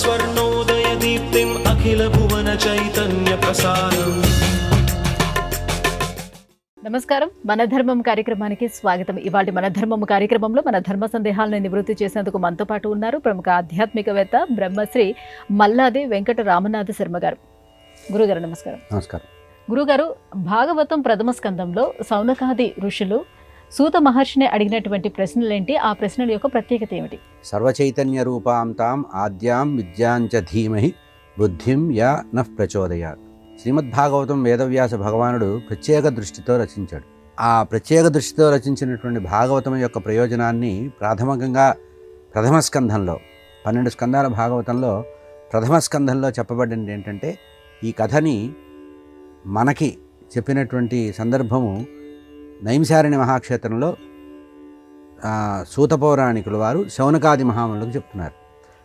स्वर्णोदयदीप्तिम् अखिलभुवनचैतन्यप्रसारम्। నమస్కారం. మన ధర్మం కార్యక్రమానికి స్వాగతం. ఇవాళ మన ధర్మం కార్యక్రమంలో మన ధర్మ సందేహాలను నివృత్తి చేసేందుకు మనతో పాటు ఉన్నారు ప్రముఖ ఆధ్యాత్మికవేత్త బ్రహ్మశ్రీ మల్లాది వెంకట రామనాథ శర్మ గారు. గురుగారు నమస్కారం. నమస్కారం. గురుగారు, భాగవతం ప్రథమ స్కందంలో సౌనకాది ఋషులు సూత మహర్షిని అడిగినటువంటి ప్రశ్నలేంటి? ఆ ప్రశ్నల యొక్క ప్రత్యేకత ఏమిటి? సర్వచైతన్య రూపాం తాం ఆద్యాం విద్యాంచ ధీమహి బుద్ధిం యా నః ప్రచోదయాత్. శ్రీమద్భాగవతం వేదవ్యాస భగవానుడు ప్రత్యేక దృష్టితో రచించాడు. ఆ ప్రత్యేక దృష్టితో రచించినటువంటి భాగవతం యొక్క ప్రయోజనాన్ని ప్రాథమికంగా ప్రథమ స్కంధంలో 12 స్కందాల భాగవతంలో ప్రథమ స్కంధంలో చెప్పబడింది ఏంటంటే, ఈ కథని మనకి చెప్పినటువంటి సందర్భము నైమిసారణ్య మహాక్షేత్రంలో సూత పౌరాణికుల వారు శౌనకాది మహాములకు చెప్తున్నారు.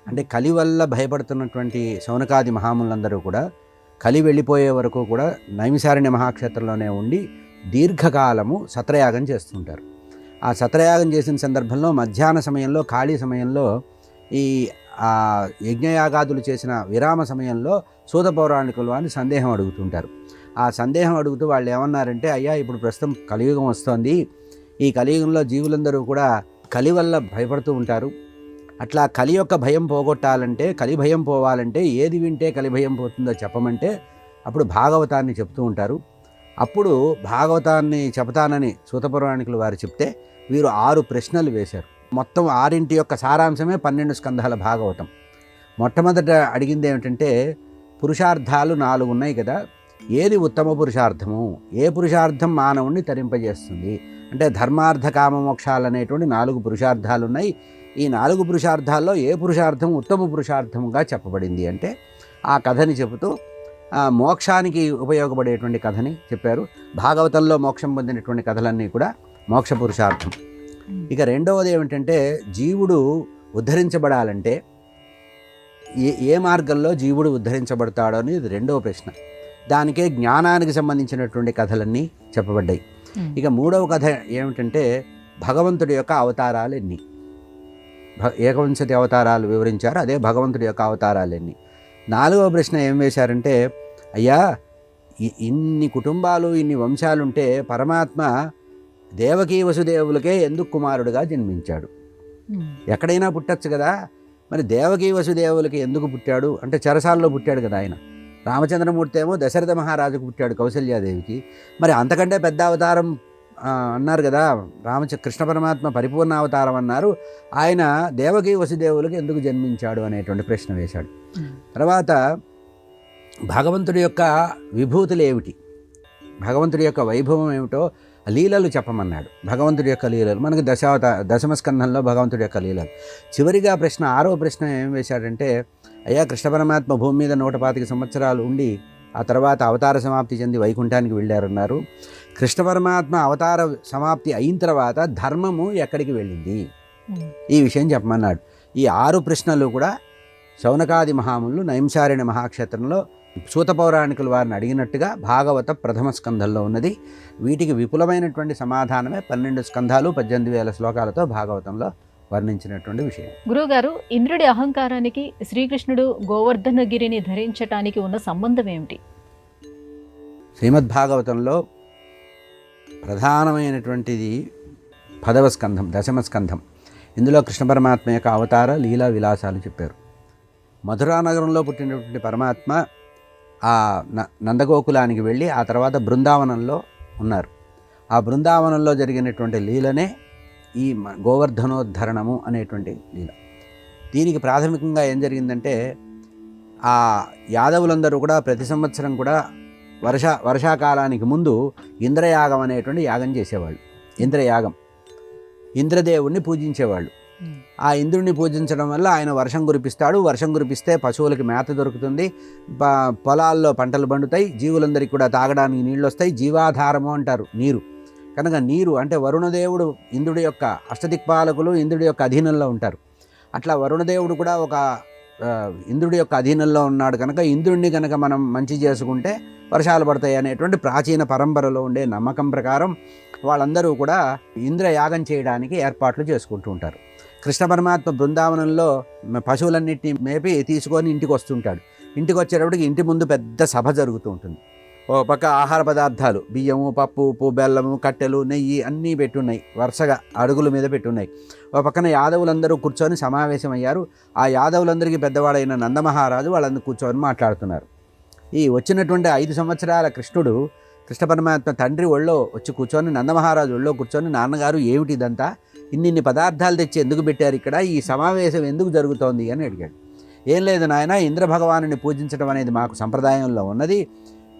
అంటే కలి వల్ల భయపడుతున్నటువంటి శౌనకాది మహాములందరూ కూడా కలి వెళ్ళిపోయే వరకు కూడా నైమిసారణ్య మహాక్షేత్రంలోనే ఉండి దీర్ఘకాలము సత్రయాగం చేస్తుంటారు. ఆ సత్రయాగం చేసిన సందర్భంలో మధ్యాహ్న సమయంలో ఖాళీ సమయంలో ఈ యజ్ఞయాగాదులు చేసిన విరామ సమయంలో సూత పౌరాణికుల వారిని సందేహం అడుగుతుంటారు. ఆ సందేహం అడుగుతూ వాళ్ళు ఏమన్నారంటే, అయ్యా ఇప్పుడు ప్రస్తుతం కలియుగం వస్తోంది, ఈ కలియుగంలో జీవులందరూ కూడా కలి వల్ల భయపడుతూ ఉంటారు. అట్లా కలి యొక్క భయం పోగొట్టాలంటే, కలి భయం పోవాలంటే ఏది వింటే కలి భయం పోతుందో చెప్పమంటే అప్పుడు భాగవతాన్ని చెప్తూ ఉంటారు. అప్పుడు భాగవతాన్ని చెబుతానని సూత పౌరాణికులు వారు చెప్తే వీరు 6 ప్రశ్నలు వేశారు. మొత్తం 6 యొక్క సారాంశమే 12 స్కంధాల భాగవతం. మొట్టమొదట అడిగింది ఏమిటంటే, పురుషార్థాలు 4 ఉన్నాయి కదా, ఏది ఉత్తమ పురుషార్థము, ఏ పురుషార్థం మానవుణ్ణి తరింపజేస్తుంది అంటే ధర్మార్థ కామ మోక్షాలు అనేటువంటి 4 పురుషార్థాలు ఉన్నాయి. ఈ 4 పురుషార్థాల్లో ఏ పురుషార్థం ఉత్తమ పురుషార్థముగా చెప్పబడింది అంటే ఆ కథని చెబుతూ మోక్షానికి ఉపయోగపడేటువంటి కథని చెప్పారు. భాగవతంలో మోక్షం పొందినటువంటి కథలన్నీ కూడా మోక్ష పురుషార్థం. ఇక రెండవది ఏమిటంటే, జీవుడు ఉద్ధరించబడాలంటే ఏ మార్గంలో జీవుడు ఉద్ధరించబడతాడో అనేది రెండవ ప్రశ్న. దానికే జ్ఞానానికి సంబంధించినటువంటి కథలన్నీ చెప్పబడ్డాయి. ఇక మూడవ కథ ఏమిటంటే, భగవంతుడి యొక్క అవతారాలు ఎన్ని, ఏకవింశతి అవతారాలు వివరించారు, అదే భగవంతుడి యొక్క అవతారాలు ఎన్ని. 4వ ప్రశ్న ఏం వేశారంటే, అయ్యా ఇన్ని కుటుంబాలు ఇన్ని వంశాలుంటే పరమాత్మ దేవకీ వసుదేవులకే ఎందుకు కుమారుడుగా జన్మించాడు? ఎక్కడైనా పుట్టచ్చు కదా, మరి దేవకీ వసుదేవులకి ఎందుకు పుట్టాడు అంటే చెరసాల్లో పుట్టాడు కదా ఆయన. రామచంద్రమూర్తి ఏమో దశరథ మహారాజుకు పుట్టాడు, కౌసల్యాదేవికి. మరి అంతకంటే పెద్ద అవతారం అన్నారు కదా, కృష్ణ పరమాత్మ పరిపూర్ణ అవతారం అన్నారు, ఆయన దేవకీ వసుదేవులకు ఎందుకు జన్మించాడు అనేటువంటి ప్రశ్న వేశాడు. తర్వాత భగవంతుడి యొక్క విభూతులు ఏమిటి, భగవంతుడి యొక్క వైభవం ఏమిటో లీలలు చెప్పమన్నాడు. భగవంతుడి యొక్క లీలలు మనకి దశమ స్కంధంలో భగవంతుడి యొక్క లీలలు. చివరిగా ప్రశ్న 6వ ప్రశ్న ఏం వేశాడంటే, అయ్యా కృష్ణ పరమాత్మ భూమి మీద 125 సంవత్సరాలు ఉండి ఆ తర్వాత అవతార సమాప్తి చెంది వైకుంఠానికి వెళ్ళారన్నారు. కృష్ణ పరమాత్మ అవతార సమాప్తి అయిన తర్వాత ధర్మము ఎక్కడికి వెళ్ళింది, ఈ విషయం చెప్పమన్నాడు. ఈ 6 ప్రశ్నలు కూడా శౌనకాది మహాములు నైమిసారణ్య మహాక్షేత్రంలో సూత పౌరాణికుల వారిని అడిగినట్టుగా భాగవత ప్రథమ స్కంధంలో ఉన్నది. వీటికి విపులమైనటువంటి సమాధానమే 12 స్కంధాలు 18,000 శ్లోకాలతో భాగవతంలో వర్ణించినటువంటి విషయం. గురువుగారు, ఇంద్రుడి అహంకారానికి శ్రీకృష్ణుడు గోవర్ధనగిరిని ధరించటానికి ఉన్న సంబంధం ఏమిటి? శ్రీమద్భాగవతంలో ప్రధానమైనటువంటిది 10వ స్కంధం, దశమ స్కంధం. ఇందులో కృష్ణ పరమాత్మ యొక్క అవతార లీలా విలాసాలు చెప్పారు. మధురా నగరంలో పుట్టినటువంటి పరమాత్మ ఆ నందగోకులానికి వెళ్ళి ఆ తర్వాత బృందావనంలో ఉన్నారు. ఆ బృందావనంలో జరిగినటువంటి లీలనే ఈ గోవర్ధనోద్ధరణము అనేటువంటి లీల. దీనికి ప్రాథమికంగా ఏం జరిగిందంటే, ఆ యాదవులందరూ కూడా ప్రతి సంవత్సరం కూడా వర్షాకాలానికి ముందు ఇంద్రయాగం అనేటువంటి యాగం చేసేవాళ్ళు. ఇంద్రయాగం, ఇంద్రదేవుణ్ణి పూజించేవాళ్ళు. ఆ ఇంద్రుడిని పూజించడం వల్ల ఆయన వర్షం కురిపిస్తాడు. వర్షం కురిపిస్తే పశువులకి మేత దొరుకుతుంది, పొలాల్లో పంటలు పండుతాయి, జీవులందరికీ కూడా తాగడానికి నీళ్ళు వస్తాయి. జీవాధారము అంటారు నీరు. కనుక నీరు అంటే వరుణదేవుడు ఇంద్రుడి యొక్క అష్టదిక్పాలకులు ఇంద్రుడి యొక్క అధీనంలో ఉంటారు. అట్లా వరుణదేవుడు కూడా ఒక ఇంద్రుడి యొక్క అధీనంలో ఉన్నాడు. కనుక ఇంద్రుడిని కనుక మనం మంచి చేసుకుంటే వర్షాలు పడతాయి అనేటువంటి ప్రాచీన పరంపరలో ఉండే నమ్మకం ప్రకారం వాళ్ళందరూ కూడా ఇంద్రయాగం చేయడానికి ఏర్పాట్లు చేసుకుంటూ ఉంటారు. కృష్ణ పరమాత్మ బృందావనంలో పశువులన్నింటినీ మేపి తీసుకొని ఇంటికి వస్తుంటాడు. ఇంటికి వచ్చేటప్పటికి ఇంటి ముందు పెద్ద సభ జరుగుతూ ఉంటుంది. ఓ పక్క ఆహార పదార్థాలు, బియ్యము, పప్పు, ఉప్పు, బెల్లము, కట్టెలు, నెయ్యి అన్నీ పెట్టున్నాయి, వరుసగా అడుగుల మీద పెట్టున్నాయి. ఓ పక్కన యాదవులందరూ కూర్చొని సమావేశమయ్యారు. ఆ యాదవులందరికీ పెద్దవాడైన నందమహారాజు వాళ్ళందరూ కూర్చొని మాట్లాడుతున్నారు. ఈ వచ్చినటువంటి 5 సంవత్సరాల కృష్ణుడు కృష్ణ పరమాత్మ తండ్రి ఒళ్ళో వచ్చి కూర్చొని, నందమహారాజు ఒళ్ళో కూర్చొని, నాన్నగారు ఏమిటి ఇదంతా, ఇన్ని పదార్థాలు తెచ్చి ఎందుకు పెట్టారు ఇక్కడ, ఈ సమావేశం ఎందుకు జరుగుతోంది అని అడిగాడు. ఏం లేదు నాయన, ఇంద్రభగవానుని పూజించడం అనేది మాకు సంప్రదాయంలో ఉన్నది.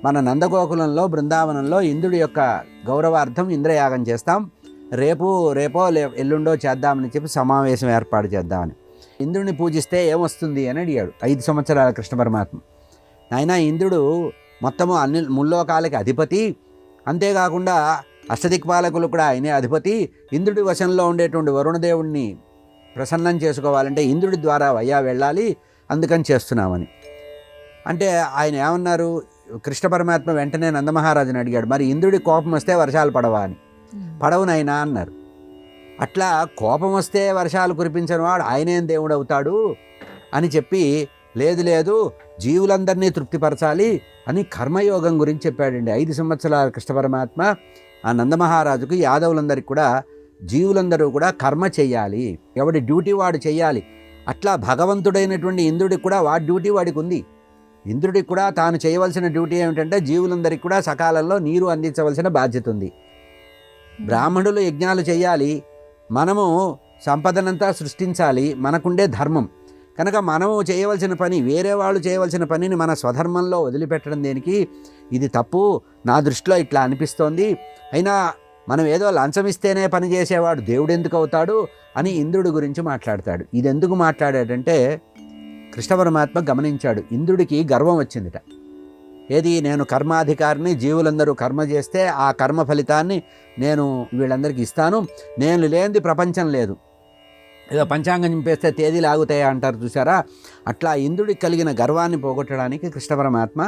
మన నందగోకులంలో బృందావనంలో ఇంద్రుడి యొక్క గౌరవార్థం ఇంద్రయాగం చేస్తాం, రేపో ఎల్లుండో చేద్దామని చెప్పి సమావేశం ఏర్పాటు చేద్దామని. ఇంద్రుడిని పూజిస్తే ఏమొస్తుంది అని అడిగాడు 5 సంవత్సరాల కృష్ణ పరమాత్మ. నాయన, ఇంద్రుడు మొత్తము అన్ని ముల్లోకాలకి అధిపతి, అంతేకాకుండా అష్టదిక్పాలకులు కూడా ఆయనే అధిపతి. ఇంద్రుడి వశంలో ఉండేటువంటి వరుణదేవుణ్ణి ప్రసన్నం చేసుకోవాలంటే ఇంద్రుడి ద్వారా వయ్యా వెళ్ళాలి, అందుకని చేస్తున్నామని అంటే ఆయన ఏమన్నారు, కృష్ణ పరమాత్మ వెంటనే నందమహారాజుని అడిగాడు, మరి ఇంద్రుడి కోపం వస్తే వర్షాలు పడవా అని. పడవునైనా అన్నారు. అట్లా కోపం వస్తే వర్షాలు కురిపించని వాడు ఆయనేం దేవుడు అవుతాడు అని చెప్పి, లేదు జీవులందరినీ తృప్తిపరచాలి అని కర్మయోగం గురించి చెప్పాడండి. 5 సంవత్సరాల కృష్ణ పరమాత్మ ఆ నందమహారాజుకు, యాదవులందరికీ కూడా జీవులందరూ కూడా కర్మ చెయ్యాలి, ఎవడి డ్యూటీ వాడు చెయ్యాలి. అట్లా భగవంతుడైనటువంటి ఇంద్రుడికి కూడా వాడి డ్యూటీ వాడికి ఉంది. ఇంద్రుడికి కూడా తాను చేయవలసిన డ్యూటీ ఏమిటంటే జీవులందరికీ కూడా సకాలంలో నీరు అందించవలసిన బాధ్యత ఉంది. బ్రాహ్మణులు యజ్ఞాలు చేయాలి, మనము సంపదనంతా సృష్టించాలి, మనకుండే ధర్మం. కనుక మనము చేయవలసిన పని, వేరే వాళ్ళు చేయవలసిన పనిని మన స్వధర్మంలో వదిలిపెట్టడం దేనికి, ఇది తప్పు, నా దృష్టిలో ఇట్లా అనిపిస్తోంది. అయినా మనం ఏదో లంచం ఇస్తేనే పని చేసేవాడు దేవుడు ఎందుకు అవుతాడు అని ఇంద్రుడి గురించి మాట్లాడతాడు. ఇది ఎందుకు మాట్లాడాడంటే, కృష్ణ పరమాత్మ గమనించాడు, ఇంద్రుడికి గర్వం వచ్చిందిట. ఏది, నేను కర్మాధికారిని, జీవులందరూ కర్మ చేస్తే ఆ కర్మ ఫలితాన్ని నేను వీళ్ళందరికీ ఇస్తాను, నేను లేనిది ప్రపంచం లేదు, ఏదో పంచాంగం చింపేస్తే తేదీలు ఆగుతాయా అంటారు చూసారా, అట్లా ఇంద్రుడికి కలిగిన గర్వాన్ని పోగొట్టడానికి కృష్ణ పరమాత్మ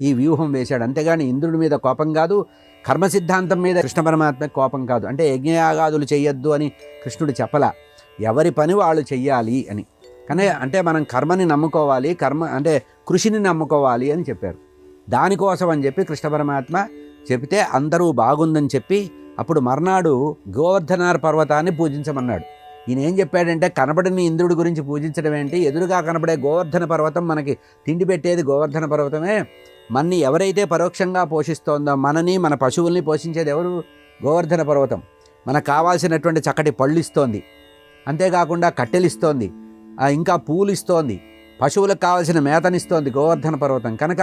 ఈ వ్యూహం వేశాడు. అంతేగాని ఇంద్రుడి మీద కోపం కాదు, కర్మ సిద్ధాంతం మీద కృష్ణ పరమాత్మ కోపం కాదు. అంటే యజ్ఞయాగాదులు చెయ్యొద్దు అని కృష్ణుడు చెప్పలా, ఎవరి పని వాళ్ళు చెయ్యాలి అని. కానీ అంటే మనం కర్మని నమ్ముకోవాలి, కర్మ అంటే కృషిని నమ్ముకోవాలి అని చెప్పారు. దానికోసం అని చెప్పి కృష్ణ పరమాత్మ చెబితే అందరూ బాగుందని చెప్పి అప్పుడు మర్నాడు గోవర్ధనార్ పర్వతాన్ని పూజించమన్నాడు. ఈయన ఏం చెప్పాడంటే, కనబడని ఇంద్రుడి గురించి పూజించడం ఏంటి, ఎదురుగా కనబడే గోవర్ధన పర్వతం, మనకి తిండి పెట్టేది గోవర్ధన పర్వతమే. మనని ఎవరైతే పరోక్షంగా పోషిస్తోందో, మనని మన పశువుల్ని పోషించేది ఎవరు, గోవర్ధన పర్వతం. మనకు కావాల్సినటువంటి చక్కటి పళ్ళు ఇస్తోంది, అంతేకాకుండా కట్టెలిస్తోంది, ఇంకా పూలు ఇస్తోంది, పశువులకు కావాల్సిన మేతనిస్తోంది గోవర్ధన పర్వతం. కనుక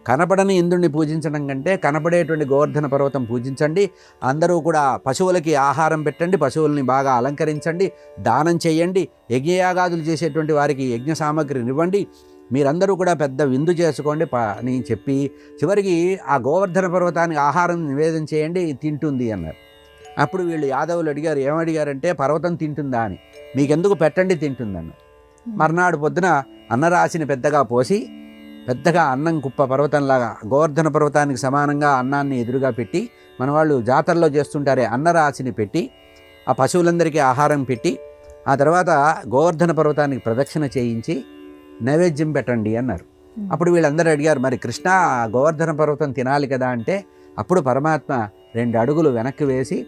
కనపడని ఇంద్రుడిని పూజించడం కంటే కనపడేటువంటి గోవర్ధన పర్వతం పూజించండి. అందరూ కూడా పశువులకి ఆహారం పెట్టండి, పశువుల్ని బాగా అలంకరించండి, దానం చేయండి, యజ్ఞయాగాదులు చేసేటువంటి వారికి యజ్ఞ సామగ్రిని ఇవ్వండి, మీరందరూ కూడా పెద్ద విందు చేసుకోండి అని చెప్పి చివరికి ఆ గోవర్ధన పర్వతానికి ఆహారం నివేదన చేయండి, తింటుంది అన్నారు. అప్పుడు వీళ్ళు యాదవులు అడిగారు, ఏమడిగారంటే, పర్వతం తింటుందా అని. మీకెందుకు, పెట్టండి తింటుందన్నారు. మర్నాడు పొద్దున అన్నరాశిని పెద్దగా పోసి, పెద్దగా అన్నం కుప్ప పర్వతంలాగా గోవర్ధన పర్వతానికి సమానంగా అన్నాన్ని ఎదురుగా పెట్టి, మన వాళ్ళు జాతరలో చేస్తుంటారే అన్నరాశిని పెట్టి ఆ పశువులందరికీ ఆహారం పెట్టి, ఆ తర్వాత గోవర్ధన పర్వతానికి ప్రదక్షిణ చేయించి నైవేద్యం పెట్టండి అన్నారు. అప్పుడు వీళ్ళందరూ అడిగారు, మరి కృష్ణ గోవర్ధన పర్వతం తినాలి కదా అంటే, అప్పుడు పరమాత్మ 2 అడుగులు వెనక్కి వేసి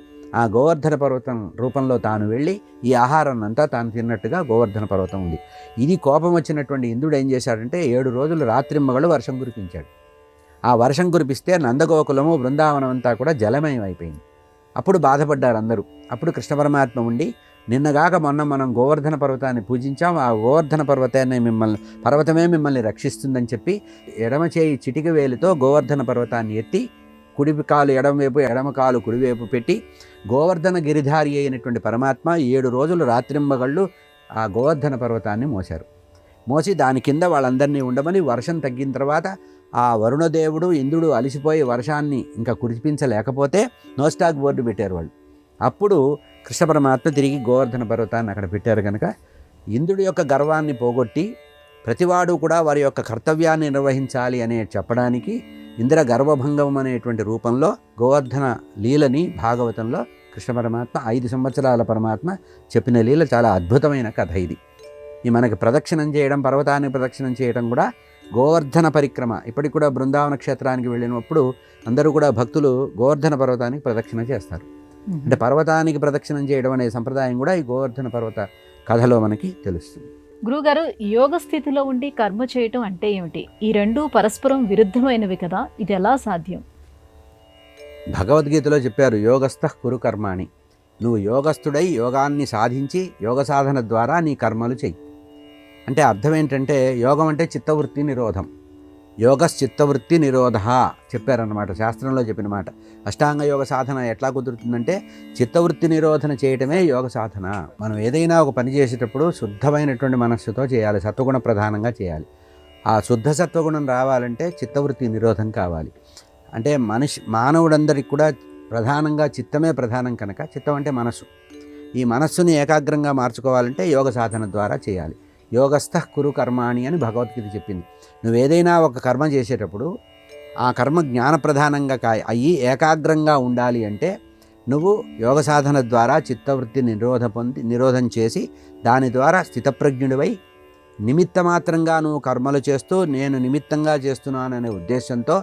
ఆ గోవర్ధన పర్వతం రూపంలో తాను వెళ్ళి ఈ ఆహారాన్ని అంతా తాను తిన్నట్టుగా గోవర్ధన పర్వతం ఉంది. ఇది కోపం వచ్చినటువంటి ఇంద్రుడు ఏం చేశాడంటే, 7 రోజులు రాత్రింబగళ్ళు వర్షం కురిపించాడు. ఆ వర్షం కురిపిస్తే నందగోకులము బృందావనం అంతా కూడా జలమయం అయిపోయింది. అప్పుడు బాధపడ్డారు అందరూ. అప్పుడు కృష్ణ పరమాత్మ ఉండి, నిన్నగాక మొన్న మనం గోవర్ధన పర్వతాన్ని పూజించాం, ఆ గోవర్ధన పర్వతమే మిమ్మల్ని రక్షిస్తుందని చెప్పి ఎడమ చేయి చిటిక వేలితో గోవర్ధన పర్వతాన్ని ఎత్తి, కుడి కాలు ఎడమవైపు, ఎడమ కాలు కుడివైపు పెట్టి గోవర్ధన గిరిధారి అయినటువంటి పరమాత్మ 7 రోజులు రాత్రింబగళ్ళు ఆ గోవర్ధన పర్వతాన్ని మోశారు. మోసి దాని కింద వాళ్ళందరినీ ఉండమని, వర్షం తగ్గిన తర్వాత ఆ వరుణదేవుడు ఇంద్రుడు అలిసిపోయి వర్షాన్ని ఇంకా కురిపించలేకపోతే నో స్టాక్ బోర్డు పెట్టారు వాళ్ళు. అప్పుడు కృష్ణ పరమాత్మ తిరిగి గోవర్ధన పర్వతాన్ని అక్కడ పెట్టారు. కనుక ఇంద్రుడి యొక్క గర్వాన్ని పోగొట్టి ప్రతివాడు కూడా వారి యొక్క కర్తవ్యాన్ని నిర్వహించాలి అనే చెప్పడానికి ఇంద్ర గర్వభంగం అనేటువంటి రూపంలో గోవర్ధన లీలని భాగవతంలో కృష్ణ పరమాత్మ 5 సంవత్సరాల పరమాత్మ చెప్పిన లీల చాలా అద్భుతమైన కథ ఇది. ఈ మనకి ప్రదక్షిణం చేయడం, పర్వతాన్ని ప్రదక్షిణం చేయడం కూడా గోవర్ధన పరిక్రమ. ఇప్పటికి కూడా బృందావన క్షేత్రానికి వెళ్ళినప్పుడు అందరూ కూడా భక్తులు గోవర్ధన పర్వతానికి ప్రదక్షిణ చేస్తారు. అంటే పర్వతానికి ప్రదక్షిణం చేయడం అనే సంప్రదాయం కూడా ఈ గోవర్ధన పర్వత కథలో మనకి తెలుస్తుంది. గురుగారు, యోగ స్థితిలో ఉండి కర్మ చేయటం అంటే ఏమిటి? ఈ రెండు పరస్పరం విరుద్ధమైనవి కదా, ఇది ఎలా సాధ్యం? భగవద్గీతలో చెప్పారు, యోగస్థ కురు కర్మాణి. నువ్వు యోగస్థుడై యోగాన్ని సాధించి యోగ సాధన ద్వారా నీ కర్మలు చెయ్యి. అంటే అర్థం ఏంటంటే, యోగం అంటే చిత్తవృత్తి నిరోధం. యోగశ్చిత్తవృత్తి నిరోధ చెప్పారన్నమాట, శాస్త్రంలో చెప్పిన మాట. అష్టాంగ యోగ సాధన ఎట్లా కుదురుతుందంటే చిత్తవృత్తి నిరోధన చేయటమే యోగ సాధన. మనం ఏదైనా ఒక పని చేసేటప్పుడు శుద్ధమైనటువంటి మనస్సుతో చేయాలి, సత్వగుణ ప్రధానంగా చేయాలి. ఆ శుద్ధ సత్వగుణం రావాలంటే చిత్తవృత్తి నిరోధం కావాలి. అంటే మానవుడందరికి కూడా ప్రధానంగా చిత్తమే ప్రధానం కనుక, చిత్తం అంటే మనస్సు. ఈ మనస్సుని ఏకాగ్రంగా మార్చుకోవాలంటే యోగ సాధన ద్వారా చేయాలి. యోగస్థ కురు కర్మాణి అని భగవద్గీత చెప్పింది. నువ్వు ఏదైనా ఒక కర్మ చేసేటప్పుడు ఆ కర్మ జ్ఞాన ప్రధానంగా అయ్యి ఏకాగ్రంగా ఉండాలి అంటే నువ్వు యోగ సాధన ద్వారా చిత్తవృత్తి నిరోధం చేసి దాని ద్వారా స్థితప్రజ్ఞుడివై నిమిత్త మాత్రంగా నువ్వు కర్మలు చేస్తూ నేను నిమిత్తంగా చేస్తున్నాననే ఉద్దేశంతో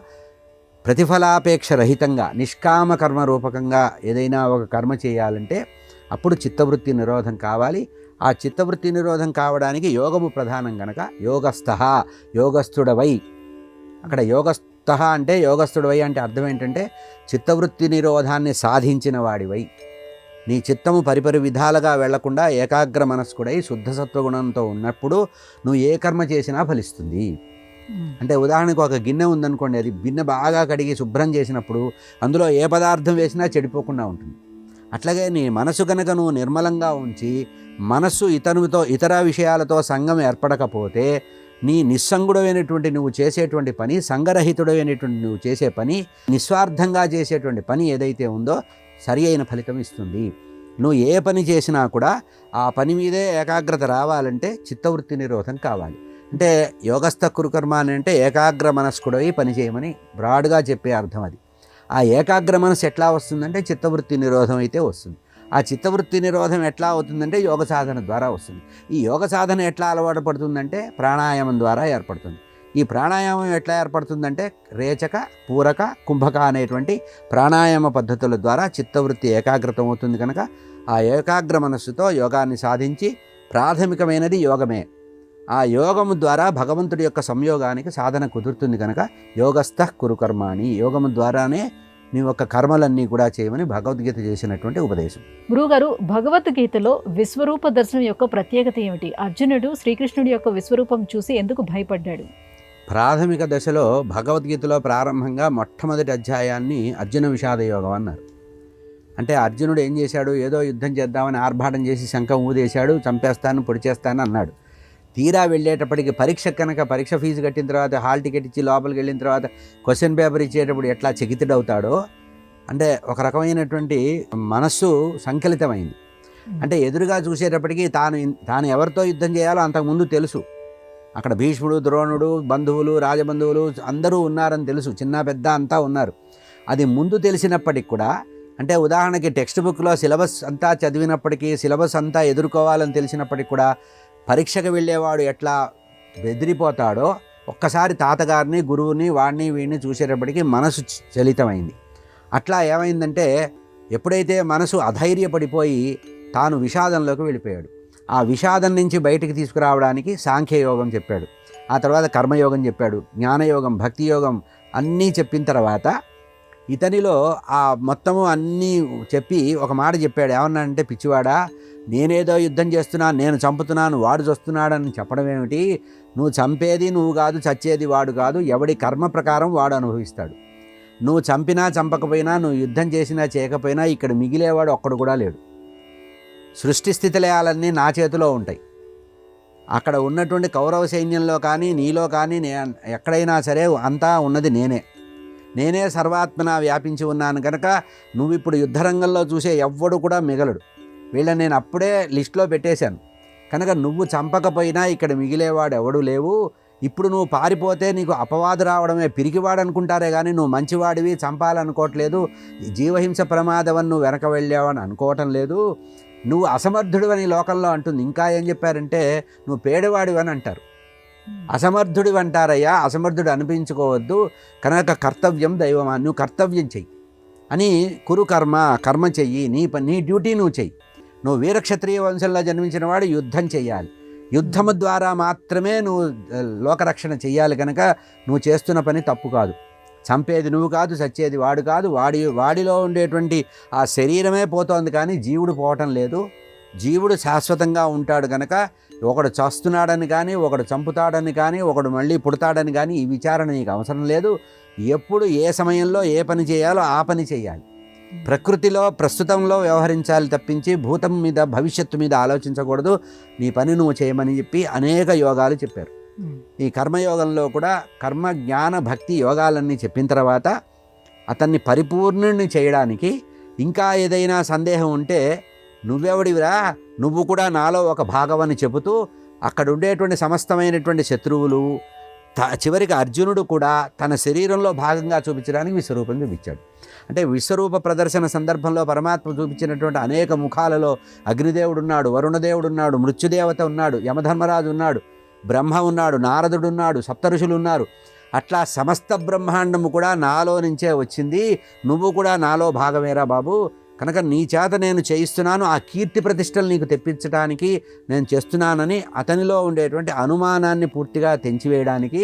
ప్రతిఫలాపేక్ష రహితంగా నిష్కామ కర్మ రూపకంగా ఏదైనా ఒక కర్మ చేయాలంటే అప్పుడు చిత్తవృత్తి నిరోధం కావాలి. ఆ చిత్తవృత్తి నిరోధం కావడానికి యోగము ప్రధానం కనుక యోగస్థః, యోగస్థుడవై. అక్కడ యోగస్థః అంటే యోగస్థుడవై అంటే అర్థం ఏంటంటే చిత్తవృత్తి నిరోధాన్ని సాధించిన వాడివై, నీ చిత్తము పరిపరి విధాలుగా వెళ్లకుండా ఏకాగ్ర మనస్కుడై శుద్ధ సత్వగుణంతో ఉన్నప్పుడు నువ్వు ఏ కర్మ చేసినా ఫలిస్తుంది. అంటే ఉదాహరణకు ఒక గిన్నె ఉందనుకోండి, అది గిన్నె బాగా కడిగి శుభ్రం చేసినప్పుడు అందులో ఏ పదార్థం వేసినా చెడిపోకుండా ఉంటుంది. అట్లాగే నీ మనసు కనుక నువ్వు నిర్మలంగా ఉంచి మనస్సు ఇతర విషయాలతో సంగం ఏర్పడకపోతే నీ నిస్సంగుడమైనటువంటి నువ్వు చేసేటువంటి పని, సంగరహితుడమైనటువంటి నువ్వు చేసే పని, నిస్వార్థంగా చేసేటువంటి పని ఏదైతే ఉందో సరి అయిన ఫలితం ఇస్తుంది. నువ్వు ఏ పని చేసినా కూడా ఆ పని మీదే ఏకాగ్రత రావాలంటే చిత్తవృత్తి నిరోధం కావాలి. అంటే యోగస్థ కురుకర్మ అని అంటే ఏకాగ్ర మనస్కుడై పని చేయమని బ్రాడ్గా చెప్పే అర్థం అది. ఆ ఏకాగ్ర మనసు ఎట్లా వస్తుందంటే చిత్తవృత్తి నిరోధం అయితే వస్తుంది. ఆ చిత్తవృత్తి నిరోధం ఎట్లా అవుతుందంటే యోగ సాధన ద్వారా వస్తుంది. ఈ యోగ సాధన ఎట్లా అలవాటు పడుతుందంటే ప్రాణాయామం ద్వారా ఏర్పడుతుంది. ఈ ప్రాణాయామం ఎట్లా ఏర్పడుతుందంటే రేచక, పూరక, కుంభక అనేటువంటి ప్రాణాయామ పద్ధతుల ద్వారా చిత్తవృత్తి ఏకాగ్రతం అవుతుంది. కనుక ఆ ఏకాగ్ర మనస్సుతో యోగాన్ని సాధించి ప్రాథమికమైనది యోగమే. ఆ యోగము ద్వారా భగవంతుడి యొక్క సంయోగానికి సాధన కుదురుతుంది. కనుక యోగస్థ కురు కర్మాణి, యోగము ద్వారానే నీ యొక్క కర్మలన్నీ కూడా చేయమని భగవద్గీత చేసినటువంటి ఉపదేశం. గురుగారు, భగవద్గీతలో విశ్వరూప దర్శనం యొక్క ప్రత్యేకత ఏమిటి? అర్జునుడు శ్రీకృష్ణుడి యొక్క విశ్వరూపం చూసి ఎందుకు భయపడ్డాడు? ప్రాథమిక దశలో భగవద్గీతలో ప్రారంభంగా మొట్టమొదటి అధ్యాయాన్ని అర్జున విషాద యోగం అన్నారు. అంటే అర్జునుడు ఏం చేశాడు, ఏదో యుద్ధం చేద్దామని ఆర్భాటం చేసి శంఖం ఊదేశాడు, చంపేస్తాను పొడి చేస్తాను అన్నాడు. తీరా వెళ్ళేటప్పటికి పరీక్ష ఫీజు కట్టిన తర్వాత హాల్ టికెట్ ఇచ్చి లోపలికి వెళ్ళిన తర్వాత క్వశ్చన్ పేపర్ ఇచ్చేటప్పుడు ఎట్లా చకితుడవుతాడో, అంటే ఒక రకమైనటువంటి మనస్సు సంకలితమైంది. అంటే ఎదురుగా చూసేటప్పటికి తాను ఎవరితో యుద్ధం చేయాలో అంతకుముందు తెలుసు. అక్కడ భీష్ముడు, ద్రోణుడు, బంధువులు, రాజబంధువులు అందరూ ఉన్నారని తెలుసు, చిన్న పెద్ద అంతా ఉన్నారు. అది ముందు తెలిసినప్పటికి కూడా, అంటే ఉదాహరణకి టెక్స్ట్ బుక్లో సిలబస్ అంతా చదివినప్పటికీ, సిలబస్ అంతా ఎదుర్కోవాలని తెలిసినప్పటికి కూడా పరీక్షకు వెళ్ళేవాడు ఎట్లా బెదిరిపోతాడో, ఒక్కసారి తాతగారిని, గురువుని, వాడిని వీడిని చూసేటప్పటికి మనసు చలితమైంది. అట్లా ఏమైందంటే ఎప్పుడైతే మనసు అధైర్యపడిపోయి తాను విషాదంలోకి వెళ్ళిపోయాడు. ఆ విషాదం నుంచి బయటికి తీసుకురావడానికి సాంఖ్యయోగం చెప్పాడు, ఆ తర్వాత కర్మయోగం చెప్పాడు, జ్ఞానయోగం, భక్తి యోగం అన్నీ చెప్పిన తర్వాత ఇతనిలో ఆ మొత్తము అన్నీ చెప్పి ఒక మాట చెప్పాడు. ఏమన్నాడంటే, పిచ్చివాడా, నేనేదో యుద్ధం చేస్తున్నాను, నేను చంపుతున్నాను, వాడు చస్తున్నాడని చెప్పడం ఏమిటి? నువ్వు చంపేది నువ్వు కాదు, చచ్చేది వాడు కాదు, ఎవడి కర్మ ప్రకారం వాడు అనుభవిస్తాడు. నువ్వు చంపినా చంపకపోయినా, నువ్వు యుద్ధం చేసినా చేయకపోయినా ఇక్కడ మిగిలేవాడు ఒక్కడు కూడా లేడు. సృష్టి స్థితిలయాలన్నీ నా చేతిలో ఉంటాయి. అక్కడ ఉన్నటువంటి కౌరవ సైన్యంలో కానీ నీలో కానీ ఎక్కడైనా సరే అంతా ఉన్నది నేనే సర్వాత్మన వ్యాపించి ఉన్నాను. కనుక నువ్వు ఇప్పుడు యుద్ధరంగంలో చూసే ఎవ్వడు కూడా మిగలడు. వీళ్ళని నేను అప్పుడే లిస్టులో పెట్టేశాను. కనుక నువ్వు చంపకపోయినా ఇక్కడ మిగిలేవాడు ఎవడు లేవు. ఇప్పుడు నువ్వు పారిపోతే నీకు అపవాదు రావడమే, పిరికివాడు అనుకుంటారే కానీ నువ్వు మంచివాడివి, చంపాలనుకోవట్లేదు, జీవహింస ప్రమాదం నువ్వు వెనక వెళ్ళావని అనుకోవటం లేదు, నువ్వు అసమర్థుడు అని లోకంలో అంటుంది. ఇంకా ఏం చెప్పారంటే నువ్వు పేదవాడివని అంటారు. అసమర్థుడు అంటారయ్యా, అసమర్థుడు అనిపించుకోవద్దు, కనుక కర్తవ్యం దైవమా, నువ్వు కర్తవ్యం చెయ్యి అని, కురు కర్మ చెయ్యి, నీ డ్యూటీ నువ్వు చెయ్యి. నువ్వు వీరక్షత్రియ వంశంలో జన్మించిన వాడు యుద్ధం చెయ్యాలి, యుద్ధము ద్వారా మాత్రమే నువ్వు లోకరక్షణ చెయ్యాలి, కనుక నువ్వు చేస్తున్న పని తప్పు కాదు. చంపేది నువ్వు కాదు, చచ్చేది వాడు కాదు, వాడిలో ఉండేటువంటి ఆ శరీరమే పోతోంది కానీ జీవుడు పోవటం లేదు. జీవుడు శాశ్వతంగా ఉంటాడు కనుక ఒకడు చస్తున్నాడని కానీ, ఒకడు చంపుతాడని కానీ, ఒకడు మళ్ళీ పుడతాడని కానీ ఈ విచారణ నీకు అవసరం లేదు. ఎప్పుడు ఏ సమయంలో ఏ పని చేయాలో ఆ పని చేయాలి. ప్రకృతిలో ప్రస్తుతంలో వ్యవహరించాలి తప్పించి భూతం మీద భవిష్యత్తు మీద ఆలోచించకూడదు. నీ పని నువ్వు చేయమని చెప్పి అనేక యోగాలు చెప్పారు. ఈ కర్మయోగంలో కూడా కర్మ జ్ఞాన భక్తి యోగాలన్నీ చెప్పిన తర్వాత అతన్ని పరిపూర్ణుని చేయడానికి ఇంకా ఏదైనా సందేహం ఉంటే నువ్వెవడివిరా, నువ్వు కూడా నాలో ఒక భాగమని చెబుతూ అక్కడ ఉండేటువంటి సమస్తమైనటువంటి శత్రువులు, చివరికి అర్జునుడు కూడా తన శరీరంలో భాగంగా చూపించడానికి విశ్వరూపం చూపించాడు. అంటే విశ్వరూప ప్రదర్శన సందర్భంలో పరమాత్మ చూపించినటువంటి అనేక ముఖాలలో అగ్నిదేవుడు ఉన్నాడు, వరుణదేవుడు ఉన్నాడు, మృత్యుదేవత ఉన్నాడు, యమధర్మరాజు ఉన్నాడు, బ్రహ్మ ఉన్నాడు, నారదుడు ఉన్నాడు, సప్తఋషులు ఉన్నారు. అట్లా సమస్త బ్రహ్మాండము కూడా నాలో నుంచే వచ్చింది, నువ్వు కూడా నాలో భాగమేరా బాబు, కనుక నీ చేత నేను చేయిస్తున్నాను, ఆ కీర్తి ప్రతిష్టలు నీకు తెప్పించడానికి నేను చేస్తున్నానని అతనిలో ఉండేటువంటి అనుమానాన్ని పూర్తిగా తెంచివేయడానికి,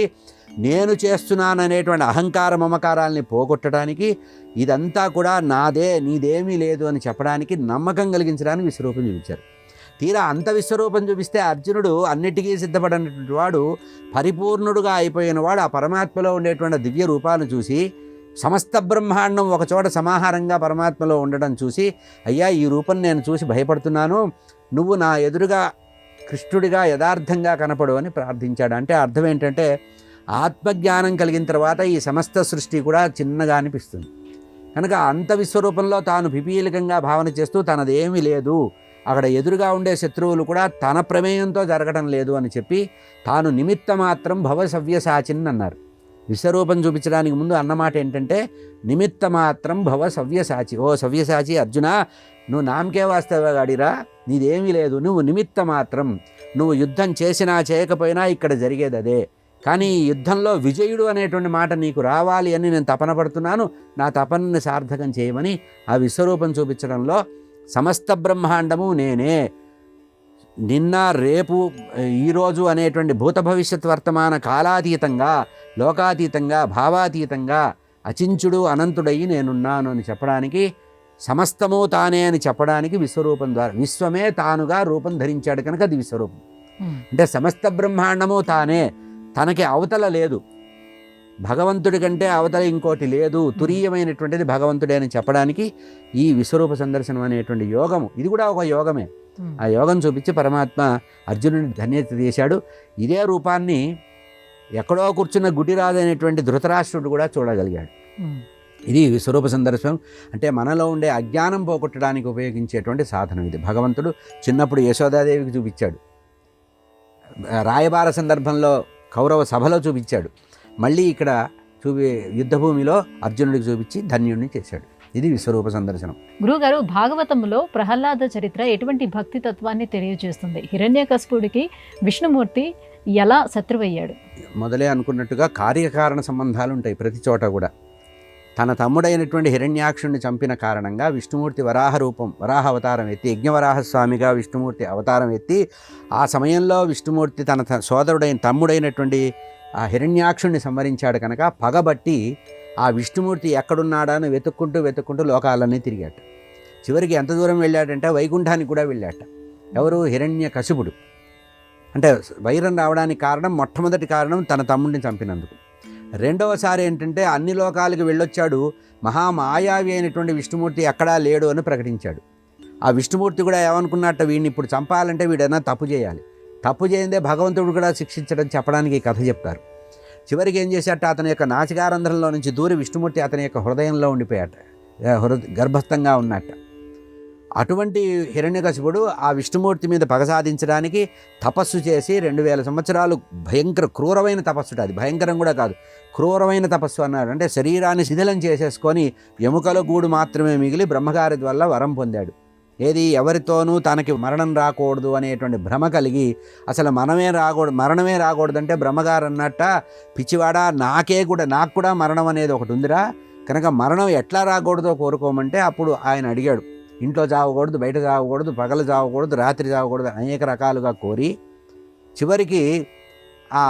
నేను చేస్తున్నాననేటువంటి అహంకార మమకారాల్ని పోగొట్టడానికి, ఇదంతా కూడా నాదే నీదేమీ లేదు అని చెప్పడానికి, నమ్మకం కలిగించడానికి విశ్వరూపం చూపించారు. తీరా అంత విశ్వరూపం చూపిస్తే అర్జునుడు అన్నిటికీ సిద్ధపడినటువంటి వాడు, పరిపూర్ణుడుగా అయిపోయిన వాడు ఆ పరమాత్మలో ఉండేటువంటి దివ్య రూపాలను చూసి, సమస్త బ్రహ్మాండం ఒకచోట సమాహారంగా పరమాత్మలో ఉండడం చూసి, అయ్యా ఈ రూపం నేను చూసి భయపడుతున్నాను, నువ్వు నా ఎదురుగా కృష్ణుడిగా యథార్థంగా కనపడు అని ప్రార్థించాడు. అంటే అర్థం ఏంటంటే ఆత్మజ్ఞానం కలిగిన తర్వాత ఈ సమస్త సృష్టి కూడా చిన్నగా అనిపిస్తుంది. కనుక అంత విశ్వరూపంలో తాను పిపీలికంగా భావన చేస్తూ తనదేమీ లేదు, అక్కడ ఎదురుగా ఉండే శత్రువులు కూడా తన ప్రమేయంతో జరగడం లేదు అని చెప్పి తాను నిమిత్త మాత్రం భవ సవ్యసాచిన్ అన్నారు. విశ్వరూపం చూపించడానికి ముందు అన్నమాట ఏంటంటే నిమిత్త మాత్రం భవ సవ్యసాచి. ఓ సవ్యసాచి అర్జున, నువ్వు నామకే వాస్తవ గాడిరా, నీదేమీ లేదు, నువ్వు నిమిత్త మాత్రం, నువ్వు యుద్ధం చేసినా చేయకపోయినా ఇక్కడ జరిగేది అదే, కానీ ఈ యుద్ధంలో విజయుడు అనేటువంటి మాట నీకు రావాలి అని నేను తపన పడుతున్నాను, నా తపనని సార్థకం చేయమని ఆ విశ్వరూపం చూపించడంలో సమస్త బ్రహ్మాండము నేనే, నిన్న రేపు ఈరోజు అనేటువంటి భూత భవిష్యత్ వర్తమాన కాలాతీతంగా, లోకాతీతంగా, భావాతీతంగా అచించుడు అనంతుడయి నేనున్నాను అని చెప్పడానికి, సమస్తము తానే అని చెప్పడానికి విశ్వరూపం ద్వారా, విశ్వమే తానుగా రూపం ధరించాడు కనుక అది విశ్వరూపం. అంటే సమస్త బ్రహ్మాండము తానే, తనకి అవతల లేదు, భగవంతుడి కంటే అవతల ఇంకోటి లేదు, తురీయమైనటువంటిది భగవంతుడే అని చెప్పడానికి ఈ విశ్వరూప సందర్శనం అనేటువంటి యోగము, ఇది కూడా ఒక యోగమే. ఆ యోగం చూపించి పరమాత్మ అర్జునుడిని ధన్యత చేశాడు. ఇదే రూపాన్ని ఎక్కడో కూర్చున్న గుడిరాజు అనేటువంటి ధృతరాష్ట్రుడు కూడా చూడగలిగాడు. ఇది విశ్వరూప సందర్శనం. అంటే మనలో ఉండే అజ్ఞానం పోగొట్టడానికి ఉపయోగించేటువంటి సాధనం ఇది. భగవంతుడు చిన్నప్పుడు యశోదాదేవికి చూపించాడు, రాయబార సందర్భంలో కౌరవ సభలో చూపించాడు, మళ్ళీ ఇక్కడ యుద్ధభూమిలో అర్జునుడికి చూపించి ధన్యుడిని చేశాడు. ఇది విశ్వరూప సందర్శనం. గురుగారు, భాగవతంలో ప్రహ్లాద చరిత్ర ఎటువంటి భక్తి తత్వాన్ని తెలియజేస్తుంది? హిరణ్యకశిపుడికి విష్ణుమూర్తి ఎలా శత్రువయ్యాడు? మొదలే అనుకున్నట్టుగా కార్యకారణ సంబంధాలు ఉంటాయి ప్రతి చోట కూడా. తన తమ్ముడైనటువంటి హిరణ్యాక్షుడిని చంపిన కారణంగా విష్ణుమూర్తి వరాహ అవతారం ఎత్తి, యజ్ఞవరాహస్వామిగా విష్ణుమూర్తి అవతారం ఎత్తి, ఆ సమయంలో విష్ణుమూర్తి తన తమ్ముడైనటువంటి ఆ హిరణ్యాక్షుడిని సంహరించాడు కనుక పగబట్టి ఆ విష్ణుమూర్తి ఎక్కడున్నాడని వెతుక్కుంటూ లోకాలన్నీ తిరిగాట. చివరికి ఎంత దూరం వెళ్ళాడంటే వైకుంఠానికి కూడా వెళ్ళాట. ఎవరు? హిరణ్యకశిపుడు. అంటే వైరం రావడానికి కారణం, మొట్టమొదటి కారణం తన తమ్ముడిని చంపినందుకు. రెండవసారి ఏంటంటే అన్ని లోకాలకు వెళ్ళొచ్చాడు, మహామాయావి అయినటువంటి విష్ణుమూర్తి ఎక్కడా లేడు అని ప్రకటించాడు. ఆ విష్ణుమూర్తి కూడా ఏమనుకున్నట్ట, వీడిని ఇప్పుడు చంపాలంటే వీడైనా తప్పు చేయాలి, తప్పు చేయందే భగవంతుడు కూడా శిక్షించడం చెప్పడానికి ఈ కథ చెప్తారు. చివరికి ఏం చేశాట, అతని యొక్క నాసికారంధ్రంలో నుంచి దూరి విష్ణుమూర్తి అతని యొక్క హృదయంలో ఉండిపోయాట, గర్భస్థంగా ఉన్నట్ట. అటువంటి హిరణ్యకశిపుడు ఆ విష్ణుమూర్తి మీద పగ సాధించడానికి తపస్సు చేసి 2000 సంవత్సరాలు భయంకర క్రూరమైన తపస్సుట. అది భయంకరం కూడా కాదు, క్రూరమైన తపస్సు అన్నారు. అంటే శరీరాన్ని శిథిలం చేసేసుకొని ఎముకల గూడు మాత్రమే మిగిలి బ్రహ్మగారి వల్ల వరం పొందాడు. ఏది, ఎవరితోనూ తనకి మరణం రాకూడదు అనేటువంటి భ్రమ కలిగి, అసలు మరణమే రాకూడదంటే బ్రహ్మగారు అన్నట్ట, పిచ్చివాడా నాకు కూడా మరణం అనేది ఒకటి ఉందిరా, కనుక మరణం ఎట్లా రాకూడదో కోరుకోమంటే అప్పుడు ఆయన అడిగాడు. ఇంట్లో చావకూడదు, బయట చావకూడదు, పగలు చావకూడదు, రాత్రి చావకూడదు, అనేక రకాలుగా కోరి చివరికి ఆ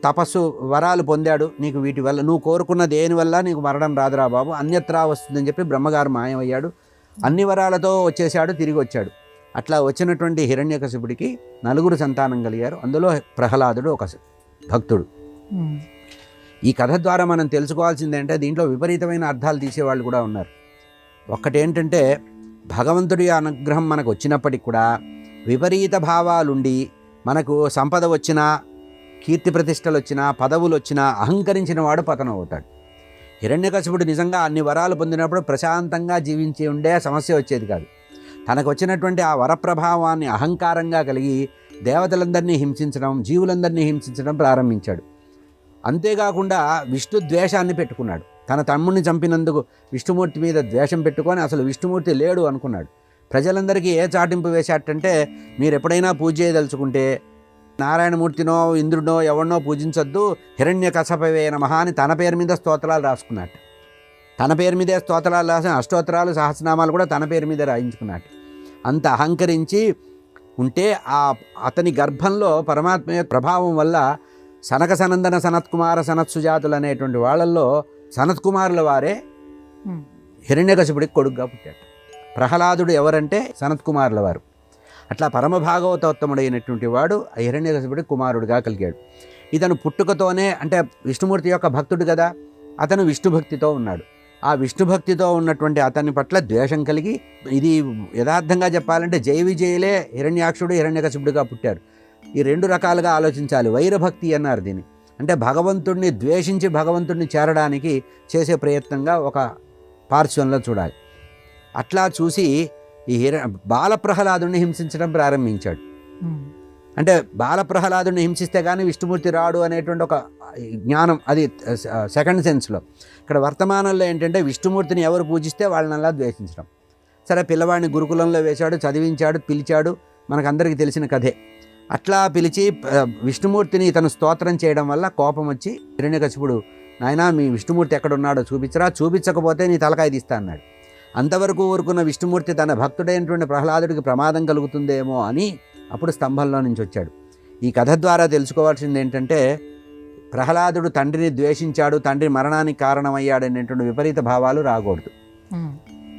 తపస్సు వరాలు పొందాడు. నీకు వీటి వల్ల, నువ్వు కోరుకున్న దేనివల్ల నీకు మరణం రాదురా బాబు, అన్యత్రా వస్తుందని చెప్పి బ్రహ్మగారు మాయమయ్యాడు. అన్ని వరాలతో వచ్చేసాడు, తిరిగి వచ్చాడు. అట్లా వచ్చినటువంటి హిరణ్యకశిపుడికి 4 సంతానం కలిగారు. అందులో ప్రహ్లాదుడు ఒక భక్తుడు. ఈ కథ ద్వారా మనం తెలుసుకోవాల్సింది ఏంటంటే, దీంట్లో విపరీతమైన అర్థాలు తీసేవాళ్ళు కూడా ఉన్నారు. ఒక్కటేంటంటే, భగవంతుడి అనుగ్రహం మనకు వచ్చినప్పటికి కూడా విపరీత భావాలుండి మనకు సంపద వచ్చినా, కీర్తి ప్రతిష్టలు వచ్చినా, పదవులు వచ్చినా అహంకరించిన వాడు పతనం అవుతాడు. హిరణ్యకశిపుడు నిజంగా అన్ని వరాలు పొందినప్పుడు ప్రశాంతంగా జీవించి ఉండే సమస్య వచ్చేది కాదు. తనకు వచ్చినటువంటి ఆ వరప్రభావాన్ని అహంకారంగా కలిగి దేవతలందరినీ హింసించడం, జీవులందరినీ హింసించడం ప్రారంభించాడు. అంతేకాకుండా విష్ణు ద్వేషాన్ని పెట్టుకున్నాడు. తన తమ్ముడిని చంపినందుకు విష్ణుమూర్తి మీద ద్వేషం పెట్టుకొని అసలు విష్ణుమూర్తి లేడు అనుకున్నాడు. ప్రజలందరికీ ఏ చాటింపు వేశాటంటే, మీరు ఎప్పుడైనా పూజ చేయదలుచుకుంటే నారాయణమూర్తినో ఇంద్రుడినో ఎవరినో పూజించొద్దు, హిరణ్యకశపవే నమః అని తన పేరు మీద స్తోత్రాలు రాసుకున్నట్టు. తన పేరు మీదే స్తోత్రాలు రాసిన అష్టోత్తరాలు, సహస్రనామాలు కూడా తన పేరు మీదే రాయించుకున్నట్టు. అంత అహంకరించి ఉంటే అతని గర్భంలో పరమాత్మ యొక్క ప్రభావం వల్ల సనక సనందన సనత్కుమార సనత్సుజాతులు అనేటువంటి వాళ్ళల్లో సనత్కుమారుల వారే హిరణ్యకశిపుడికి కొడుకుగా పుట్టాడు. ప్రహ్లాదుడు ఎవరంటే సనత్కుమారుల వారు. అట్లా పరమభాగవతోత్తముడైనటువంటి వాడు హిరణ్యకశిపుడి కుమారుడిగా కలిగాడు. ఇతను పుట్టుకతోనే, అంటే విష్ణుమూర్తి యొక్క భక్తుడు కదా, అతను విష్ణుభక్తితో ఉన్నాడు. ఆ విష్ణుభక్తితో ఉన్నటువంటి అతని పట్ల ద్వేషం కలిగి, ఇది యథార్థంగా చెప్పాలంటే జయ విజయులే హిరణ్యాక్షుడు హిరణ్యకశిపుడిగా పుట్టారు. ఈ 2 రకాలుగా ఆలోచించాలి. వైరభక్తి అన్నారు దీన్ని. అంటే భగవంతుడిని ద్వేషించి భగవంతుడిని చేరడానికి చేసే ప్రయత్నంగా ఒక పార్శ్వంలో చూడాలి. అట్లా చూసి ఈ బాలప్రహ్లాదుని హింసించడం ప్రారంభించాడు. అంటే బాలప్రహ్లాదుని హింసిస్తే కానీ విష్ణుమూర్తి రాడు అనేటువంటి ఒక జ్ఞానం, అది సెకండ్ సెన్స్లో. ఇక్కడ వర్తమానంలో ఏంటంటే, విష్ణుమూర్తిని ఎవరు పూజిస్తే వాళ్ళని అలా ద్వేషించడం. సరే, పిల్లవాడిని గురుకులంలో వేశాడు, చదివించాడు, పిలిచాడు, మనకందరికీ తెలిసిన కథే. అట్లా పిలిచి విష్ణుమూర్తిని ఇతను స్తోత్రం చేయడం వల్ల కోపం వచ్చి హిరణ్యకశిపుడు, నాయనా మీ విష్ణుమూర్తి ఎక్కడున్నాడో చూపించరా, చూపించకపోతే నీ తలకాయ తీస్తా అన్నాడు. అంతవరకు ఊరుకున్న విష్ణుమూర్తి తన భక్తుడైనటువంటి ప్రహ్లాదుడికి ప్రమాదం కలుగుతుందేమో అని అప్పుడు స్తంభంలో నుంచి వచ్చాడు. ఈ కథ ద్వారా తెలుసుకోవాల్సింది ఏంటంటే, ప్రహ్లాదుడు తండ్రిని ద్వేషించాడు, తండ్రి మరణానికి కారణమయ్యాడు అనేటువంటి విపరీత భావాలు రాకూడదు.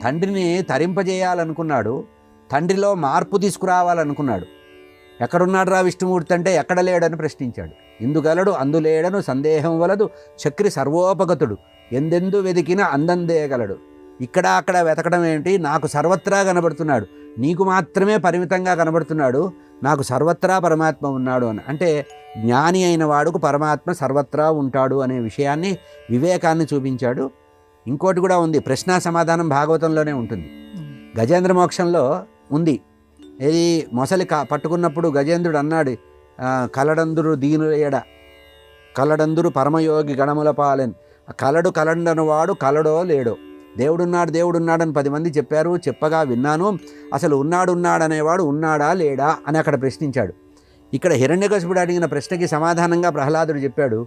తండ్రిని తరింపజేయాలనుకున్నాడు, తండ్రిలో మార్పు తీసుకురావాలనుకున్నాడు. ఎక్కడున్నాడు రా విష్ణుమూర్తి అంటే ఎక్కడ లేడని ప్రశ్నించాడు. ఇందుగలడు అందులేడను సందేహం వలదు, చక్రి సర్వోపగతుడు ఎందెందు వెదికిన అందందేయగలడు. ఇక్కడ అక్కడ వెతకడం ఏంటి, నాకు సర్వత్రా కనబడుతున్నాడు, నీకు మాత్రమే పరిమితంగా కనబడుతున్నాడు, నాకు సర్వత్రా పరమాత్మ ఉన్నాడు అని. అంటే జ్ఞాని అయిన వాడుకు పరమాత్మ సర్వత్రా ఉంటాడు అనే విషయాన్ని, వివేకాన్ని చూపించాడు. ఇంకోటి కూడా ఉంది, ప్రశ్న సమాధానం భాగవతంలోనే ఉంటుంది. గజేంద్ర మోక్షంలో ఉంది. ఇది మొసలి పట్టుకున్నప్పుడు గజేంద్రుడు అన్నాడు, కలడందురు దీనులేడ కలడందురు పరమయోగి గణముల పాలెన్. కలడండను వాడు కలడో లేడో. దేవుడున్నాడని 10 మంది చెప్పారు, చెప్పగా విన్నాను, అసలు ఉన్నాడనేవాడు ఉన్నాడా లేడా అని అక్కడ ప్రశ్నించాడు. ఇక్కడ హిరణ్యకశిపుడు అడిగిన ప్రశ్నకి సమాధానంగా ప్రహ్లాదుడు చెప్పాడు,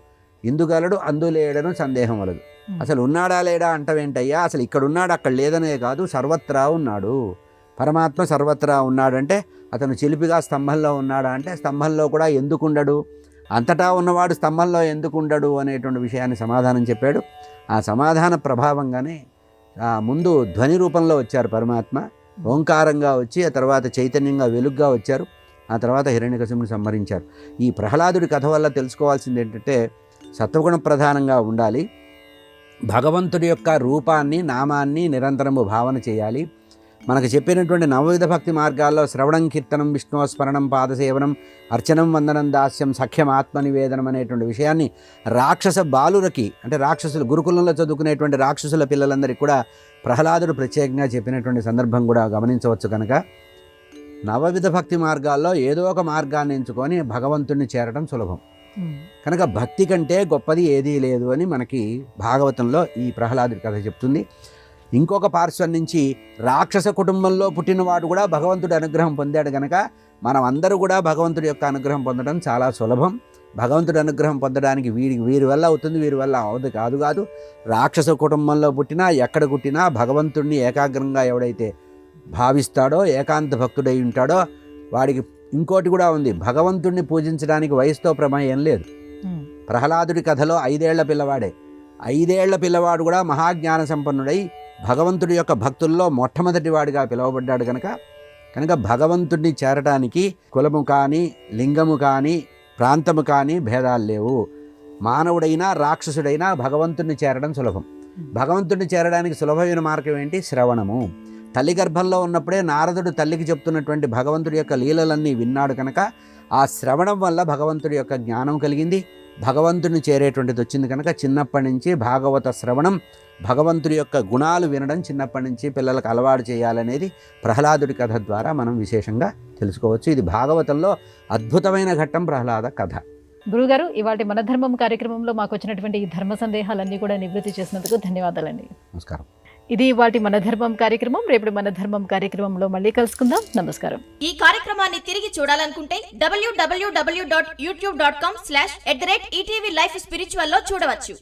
ఇందుగలడు అందులేడను సందేహం వలదు. అసలు ఉన్నాడా లేడా అంటవేంటయ్యా, అసలు ఇక్కడ ఉన్నాడు అక్కడ లేదనే కాదు, సర్వత్రా ఉన్నాడు. పరమాత్మ సర్వత్రా ఉన్నాడంటే అతను చిలిపిగా స్తంభంలో ఉన్నాడా అంటే స్తంభంలో కూడా ఎందుకుండడు, అంతటా ఉన్నవాడు స్తంభంలో ఎందుకుండడు అనేటువంటి విషయాన్ని సమాధానం చెప్పాడు. ఆ సమాధాన ప్రభావంగానే ముందు ధ్వని రూపంలో వచ్చారు పరమాత్మ, ఓంకారంగా వచ్చి ఆ తర్వాత చైతన్యంగా వెలుగ్గా వచ్చారు, ఆ తర్వాత హిరణ్యకశిపుని సంహరించారు. ఈ ప్రహ్లాదుడి కథ వల్ల తెలుసుకోవాల్సింది ఏంటంటే, సత్వగుణ ప్రధానంగా ఉండాలి, భగవంతుడి యొక్క రూపాన్ని నామాన్ని నిరంతరము భావన చేయాలి, మనకు చెప్పినటువంటి నవవిధ భక్తి మార్గాల్లో శ్రవణం, కీర్తనం, విష్ణు స్మరణం, పాదసేవనం, అర్చనం, వందనం, దాస్యం, సఖ్యం, ఆత్మనివేదనం అనేటువంటి విషయాన్ని రాక్షస బాలురకి, అంటే రాక్షసులు గురుకులంలో చదువుకునేటువంటి రాక్షసుల పిల్లలందరికీ కూడా ప్రహ్లాదుడు ప్రత్యేకంగా చెప్పినటువంటి సందర్భం కూడా గమనించవచ్చు. కనుక నవవిధ భక్తి మార్గాల్లో ఏదో ఒక మార్గాన్ని ఎంచుకొని భగవంతుణ్ణి చేరడం సులభం. కనుక భక్తి కంటే గొప్పది ఏదీ లేదు అని మనకి భాగవతంలో ఈ ప్రహ్లాదుడి కథ చెప్తుంది. ఇంకొక పార్శ్వం నుంచి రాక్షస కుటుంబంలో పుట్టినవాడు కూడా భగవంతుడి అనుగ్రహం పొందాడు. కనుక మనం అందరూ కూడా భగవంతుడి యొక్క అనుగ్రహం పొందడం చాలా సులభం. భగవంతుడి అనుగ్రహం పొందడానికి వీరి వల్ల అవుతుంది, వీరి వల్ల అవదు కాదు. రాక్షస కుటుంబంలో పుట్టినా, ఎక్కడ పుట్టినా భగవంతుడిని ఏకాగ్రంగా ఎవడైతే భావిస్తాడో, ఏకాంత భక్తుడై ఉంటాడో వాడికి ఇంకోటి కూడా ఉంది, భగవంతుడిని పూజించడానికి వయసుతో ప్రమేయం లేదు. ప్రహ్లాదుడి కథలో 5 ఏళ్ల పిల్లవాడే, 5 ఏళ్ల పిల్లవాడు కూడా మహాజ్ఞాన సంపన్నుడై భగవంతుడి యొక్క భక్తుల్లో మొట్టమొదటి వాడిగా పిలువబడ్డాడు. కనుక భగవంతుడిని చేరటానికి కులము కానీ, లింగము కానీ, ప్రాంతము కానీ భేదాలు లేవు. మానవుడైనా రాక్షసుడైనా భగవంతుడిని చేరడం సులభం. భగవంతుడిని చేరడానికి సులభమైన మార్గం ఏంటి? శ్రవణము. తల్లి గర్భంలో ఉన్నప్పుడే నారదుడు తల్లికి చెప్తున్నటువంటి భగవంతుడి యొక్క లీలలన్నీ విన్నాడు. కనుక ఆ శ్రవణం వల్ల భగవంతుడి యొక్క జ్ఞానం కలిగింది, భగవంతుడిని చేరేటువంటిది వచ్చింది. కనుక చిన్నప్పటి నుంచి భాగవత శ్రవణం, భగవంతుడి యొక్క గుణాలు వినడం చిన్నప్పటి నుంచి పిల్లలకు అలవాటు చేయాలనేది ప్రహ్లాదుడి కథ ద్వారా మనం విశేషంగా తెలుసుకోవచ్చు. ఇది భాగవతంలో అద్భుతమైన ఘట్టం ప్రహ్లాద కథ. గురుగారు, ఇవాటి మన ధర్మం కార్యక్రమంలో మాకు వచ్చినటువంటి ఈ ధర్మ సందేహాలన్నీ కూడా నివృత్తి చేసినందుకు ధన్యవాదాలండి. నమస్కారం. ఇది ఇవాటి మన ధర్మం కార్యక్రమం. రేపు మన ధర్మం కార్యక్రమంలో మళ్ళీ కలుసుకుందాం. నమస్కారం. ఈ కార్యక్రమాన్ని తిరిగి చూడాలనుకుంటే www.youtube.com/@ETV Life Spiritual లో చూడవచ్చు.